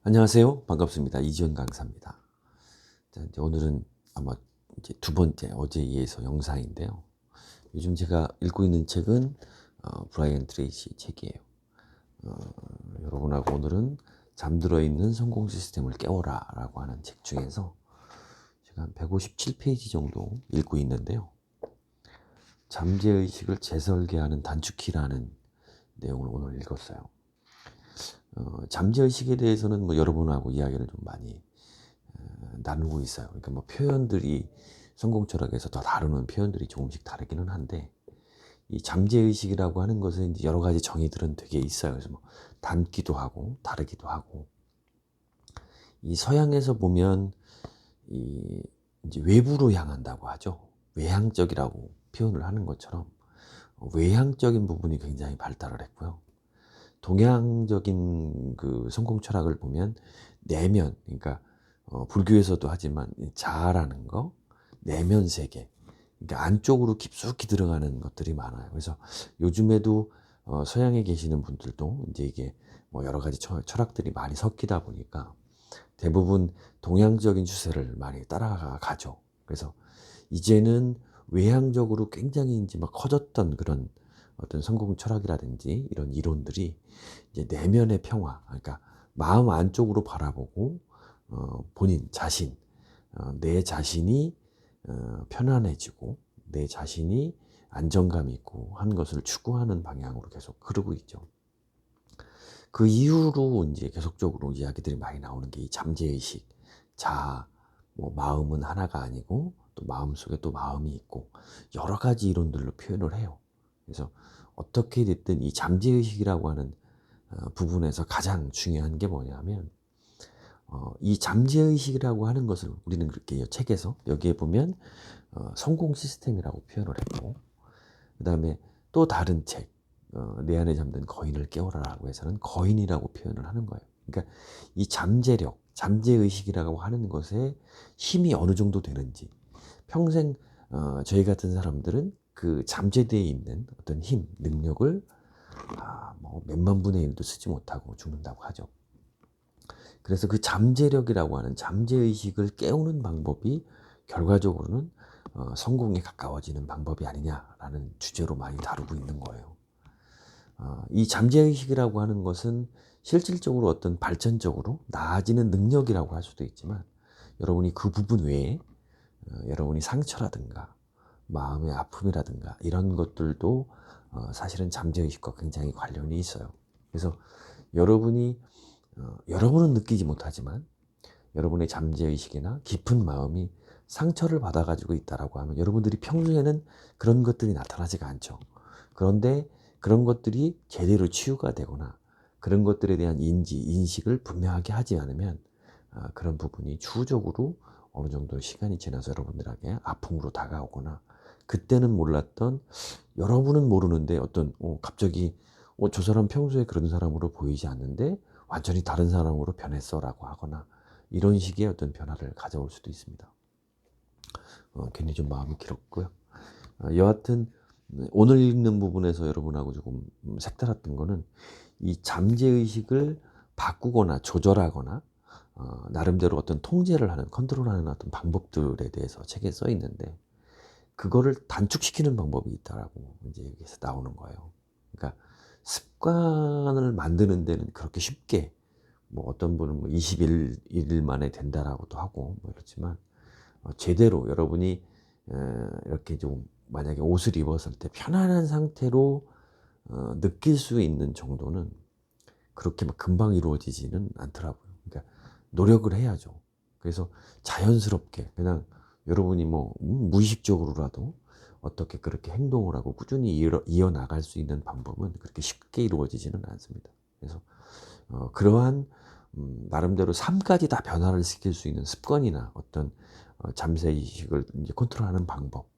안녕하세요. 반갑습니다. 이지원 강사입니다. 자, 이제 오늘은 아마 이제 두 번째 어제에 이어서 영상인데요. 요즘 제가 읽고 있는 책은 브라이언 트레이시 책이에요. 여러분하고 오늘은 잠들어 있는 성공 시스템을 깨워라라고 하는 책 중에서 제가 한 157페이지 정도 읽고 있는데요. 잠재의식을 재설계하는 단축키라는 내용을 오늘 읽었어요. 잠재의식에 대해서는 뭐 여러분하고 이야기를 좀 많이 나누고 있어요. 그러니까 뭐 표현들이 성공 철학에서 더 다루는 표현들이 조금씩 다르기는 한데, 이 잠재의식이라고 하는 것은 이제 여러 가지 정의들은 되게 있어요. 그래서 뭐 닮기도 하고 다르기도 하고, 이 서양에서 보면 이 이제 외부로 향한다고 하죠. 외향적이라고 표현을 하는 것처럼 외향적인 부분이 굉장히 발달을 했고요. 동양적인 그 성공 철학을 보면 내면, 그러니까 불교에서도 하지만 자아라는 거, 내면 세계, 그러니까 안쪽으로 깊숙이 들어가는 것들이 많아요. 그래서 요즘에도 서양에 계시는 분들도 이제 이게 뭐 여러 가지 철학들이 많이 섞이다 보니까 대부분 동양적인 추세를 많이 따라가죠. 그래서 이제는 외향적으로 굉장히 이제 막 커졌던 그런 어떤 성공 철학이라든지 이런 이론들이 이제 내면의 평화, 그러니까 마음 안쪽으로 바라보고 본인 자신, 내 자신이 편안해지고 내 자신이 안정감 있고 한 것을 추구하는 방향으로 계속 흐르고 있죠. 그 이후로 이제 계속적으로 이야기들이 많이 나오는 게 이 잠재의식, 자아, 뭐 마음은 하나가 아니고 또 마음 속에 또 마음이 있고 여러 가지 이론들로 표현을 해요. 그래서 어떻게 됐든 이 잠재의식이라고 하는 부분에서 가장 중요한 게 뭐냐면 이 잠재의식이라고 하는 것을 우리는 그렇게 책에서 여기에 보면 성공 시스템이라고 표현을 했고, 그 다음에 또 다른 책, 내 안에 잠든 거인을 깨워라라고 해서는 거인이라고 표현을 하는 거예요. 그러니까 이 잠재력, 잠재의식이라고 하는 것에 힘이 어느 정도 되는지, 평생 저희 같은 사람들은 그 잠재되어 있는 어떤 힘, 능력을 뭐 몇만 분의 일도 쓰지 못하고 죽는다고 하죠. 그래서 그 잠재력이라고 하는 잠재의식을 깨우는 방법이 결과적으로는 성공에 가까워지는 방법이 아니냐라는 주제로 많이 다루고 있는 거예요. 이 잠재의식이라고 하는 것은 실질적으로 어떤 발전적으로 나아지는 능력이라고 할 수도 있지만, 여러분이 그 부분 외에 여러분이 상처라든가 마음의 아픔이라든가 이런 것들도 사실은 잠재의식과 굉장히 관련이 있어요. 그래서 여러분이 여러분은 느끼지 못하지만 여러분의 잠재의식이나 깊은 마음이 상처를 받아가지고 있다라고 하면 여러분들이 평소에는 그런 것들이 나타나지가 않죠. 그런데 그런 것들이 제대로 치유가 되거나 그런 것들에 대한 인식을 분명하게 하지 않으면 그런 부분이 추후적으로 어느 정도 시간이 지나서 여러분들에게 아픔으로 다가오거나, 그때는 몰랐던, 여러분은 모르는데 어떤 갑자기 저 사람 평소에 그런 사람으로 보이지 않는데 완전히 다른 사람으로 변했어라고 하거나 이런 식의 어떤 변화를 가져올 수도 있습니다. 괜히 좀 마음이 길었고요. 여하튼 오늘 읽는 부분에서 여러분하고 조금 색달랐던 거는 이 잠재의식을 바꾸거나 조절하거나 나름대로 어떤 통제를 하는, 컨트롤하는 어떤 방법들에 대해서 책에 써 있는데, 그거를 단축시키는 방법이 있다라고 이제 여기서 나오는 거예요. 그러니까 습관을 만드는 데는 그렇게 쉽게, 뭐 어떤 분은 뭐 21일 만에 된다라고도 하고 뭐 이렇지만, 제대로 여러분이 이렇게 좀 만약에 옷을 입었을 때 편안한 상태로 느낄 수 있는 정도는 그렇게 막 금방 이루어지지는 않더라고요. 그러니까 노력을 해야죠. 그래서 자연스럽게 그냥 여러분이 뭐 무의식적으로라도 어떻게 그렇게 행동을 하고 꾸준히 이어나갈 수 있는 방법은 그렇게 쉽게 이루어지지는 않습니다. 그래서 그러한 나름대로 삶까지 다 변화를 시킬 수 있는 습관이나 어떤 잠재의식을 이제 컨트롤하는 방법,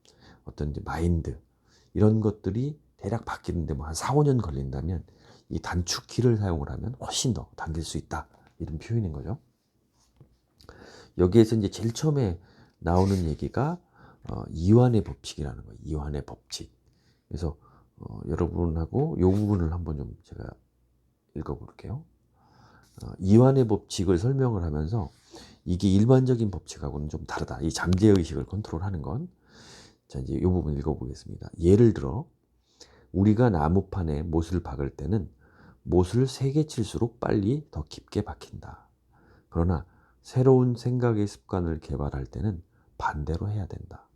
어떤 이제 마인드, 이런 것들이 대략 바뀌는데 뭐 한 4, 5년 걸린다면 이 단축키를 사용을 하면 훨씬 더 당길 수 있다. 이런 표현인 거죠. 여기에서 이제 제일 처음에 나오는 얘기가 이완의 법칙이라는 거예요. 이완의 법칙. 그래서 여러분하고 이 부분을 한번 좀 제가 읽어볼게요. 이완의 법칙을 설명을 하면서 이게 일반적인 법칙하고는 좀 다르다. 이 잠재의식을 컨트롤하는 건. 자, 이제 이 부분 읽어보겠습니다. 예를 들어 우리가 나무판에 못을 박을 때는 못을 세게 칠수록 빨리 더 깊게 박힌다. 그러나 새로운 생각의 습관을 개발할 때는 반대로 해야 된다.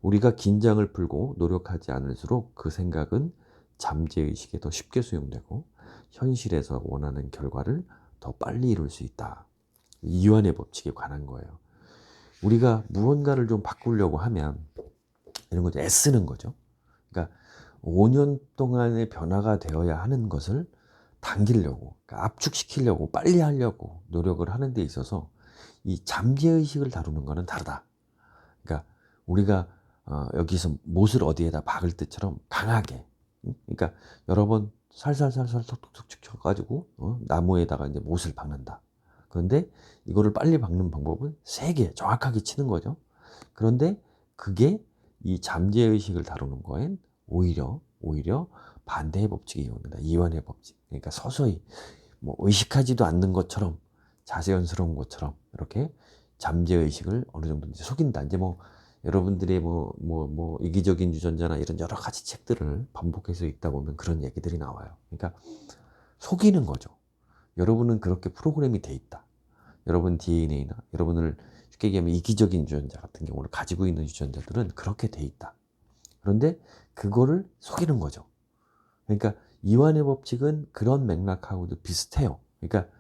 우리가 긴장을 풀고 노력하지 않을수록 그 생각은 잠재의식에 더 쉽게 수용되고 현실에서 원하는 결과를 더 빨리 이룰 수 있다. 이완의 법칙에 관한 거예요. 우리가 무언가를 좀 바꾸려고 하면 이런 거죠. 애쓰는 거죠. 그러니까 5년 동안의 변화가 되어야 하는 것을 당기려고, 그러니까 압축시키려고, 빨리 하려고 노력을 하는 데 있어서 이 잠재의식을 다루는 거는 다르다. 그러니까 우리가 여기서 못을 어디에다 박을 때처럼 강하게, 그러니까 여러 번 살살살살 톡톡톡 쳐가지고 나무에다가 이제 못을 박는다. 그런데 이거를 빨리 박는 방법은 세게 정확하게 치는 거죠. 그런데 그게 이 잠재의식을 다루는 거엔 오히려 반대의 법칙이 이용된다. 이완의 법칙. 그러니까 서서히 뭐 의식하지도 않는 것처럼 자연스러운 것처럼 이렇게 잠재의식을 어느 정도 이제 속인다. 이제 뭐 여러분들이 뭐 이기적인 유전자나 이런 여러 가지 책들을 반복해서 읽다 보면 그런 얘기들이 나와요. 그러니까 속이는 거죠. 여러분은 그렇게 프로그램이 돼 있다. 여러분 DNA나 여러분을 쉽게 얘기하면 이기적인 유전자 같은 경우를 가지고 있는 유전자들은 그렇게 돼 있다. 그런데 그거를 속이는 거죠. 그러니까 이완의 법칙은 그런 맥락하고도 비슷해요. 그러니까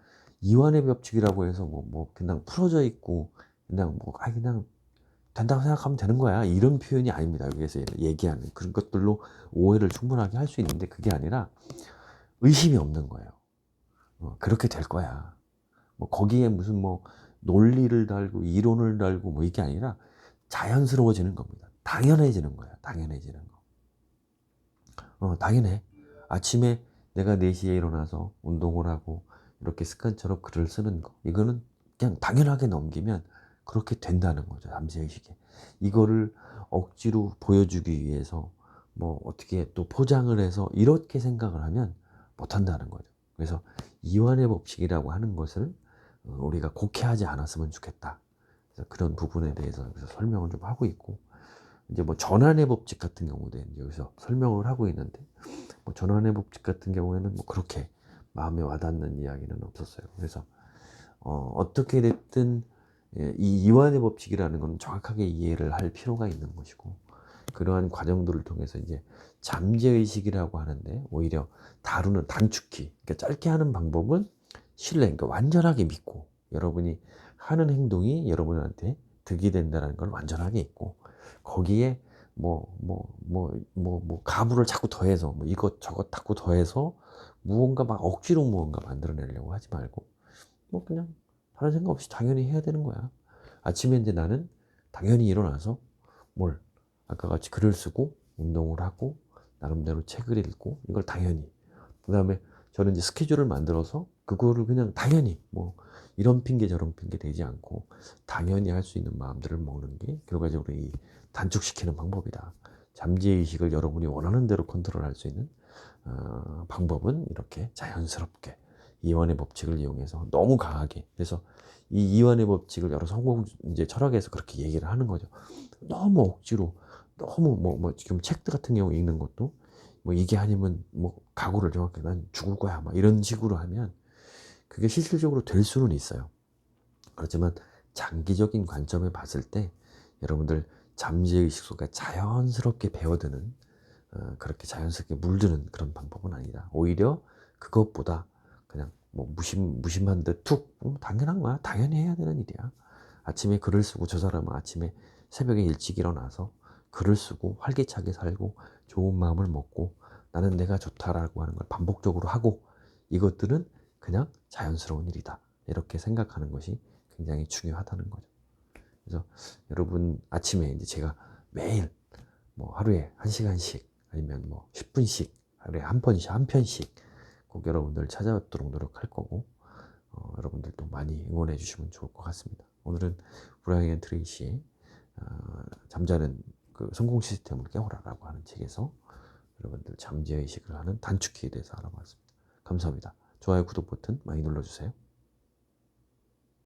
이완의 법칙이라고 해서 뭐 그냥 풀어져 있고 그냥 그냥 된다고 생각하면 되는 거야. 이런 표현이 아닙니다. 여기에서 얘기하는 그런 것들로 오해를 충분하게 할 수 있는데 그게 아니라 의심이 없는 거예요. 그렇게 될 거야. 뭐 거기에 무슨 뭐 논리를 달고 이론을 달고 뭐 이게 아니라 자연스러워지는 겁니다. 당연해지는 거야. 당연해지는 거. 당연해. 아침에 내가 4시에 일어나서 운동을 하고 이렇게 습관처럼 글을 쓰는 거. 이거는 그냥 당연하게 넘기면 그렇게 된다는 거죠. 잠재의식에. 이거를 억지로 보여주기 위해서 뭐 어떻게 또 포장을 해서 이렇게 생각을 하면 못한다는 거죠. 그래서 이완의 법칙이라고 하는 것을 우리가 곡해하지 않았으면 좋겠다. 그래서 그런 부분에 대해서 설명을 좀 하고 있고, 이제 뭐 전환의 법칙 같은 경우도 이제 여기서 설명을 하고 있는데, 뭐 전환의 법칙 같은 경우에는 뭐 그렇게 마음에 와닿는 이야기는 없었어요. 그래서 어떻게 됐든 이 이완의 법칙이라는 건 정확하게 이해를 할 필요가 있는 것이고, 그러한 과정들을 통해서 이제 잠재의식이라고 하는데 오히려 다루는 단축키, 그러니까 짧게 하는 방법은 신뢰, 그러니까 완전하게 믿고 여러분이 하는 행동이 여러분한테 득이 된다는 걸 완전하게 있고, 거기에 가부를 자꾸 더해서 뭐 이것저것 자꾸 더해서 무언가 막 억지로 무언가 만들어내려고 하지 말고 뭐 그냥 다른 생각 없이 당연히 해야 되는 거야. 아침에 이제 나는 당연히 일어나서 뭘 아까 같이 글을 쓰고 운동을 하고 나름대로 책을 읽고 이걸 당연히, 그 다음에 저는 이제 스케줄을 만들어서 그거를 그냥 당연히 뭐 이런 핑계 저런 핑계 대지 않고 당연히 할 수 있는 마음들을 먹는 게 결과적으로 이 단축시키는 방법이다. 잠재의식을 여러분이 원하는 대로 컨트롤할 수 있는 방법은 이렇게 자연스럽게 이완의 법칙을 이용해서 너무 강하게, 그래서 이 이완의 법칙을 여러 성공 이제 철학에서 그렇게 얘기를 하는 거죠. 너무 억지로 너무 지금 책들 같은 경우 읽는 것도 뭐 이게 아니면 뭐 각오를 정확히 난 죽을 거야 막 이런 식으로 하면 그게 실질적으로 될 수는 있어요. 그렇지만 장기적인 관점에 봤을 때 여러분들 잠재의식 속에 자연스럽게 배어드는 그렇게 자연스럽게 물드는 그런 방법은 아니다. 오히려 그것보다 그냥 뭐 무심한 듯 툭 당연한 거야. 당연히 해야 되는 일이야. 아침에 글을 쓰고, 저 사람은 아침에 새벽에 일찍 일어나서 글을 쓰고 활기차게 살고 좋은 마음을 먹고 나는 내가 좋다라고 하는 걸 반복적으로 하고, 이것들은 그냥 자연스러운 일이다. 이렇게 생각하는 것이 굉장히 중요하다는 거죠. 그래서 여러분 아침에 이제 제가 매일 뭐 하루에 1시간씩 아니면 뭐 10분씩 하루에 한 편씩 꼭 여러분들 찾아뵙도록 노력할 거고, 여러분들도 많이 응원해 주시면 좋을 것 같습니다. 오늘은 브라이언 트레이시의 잠자는 그 성공 시스템을 깨워라라고 하는 책에서 여러분들 잠재의식을 하는 단축키에 대해서 알아봤습니다. 감사합니다. 좋아요, 구독 버튼 많이 눌러주세요.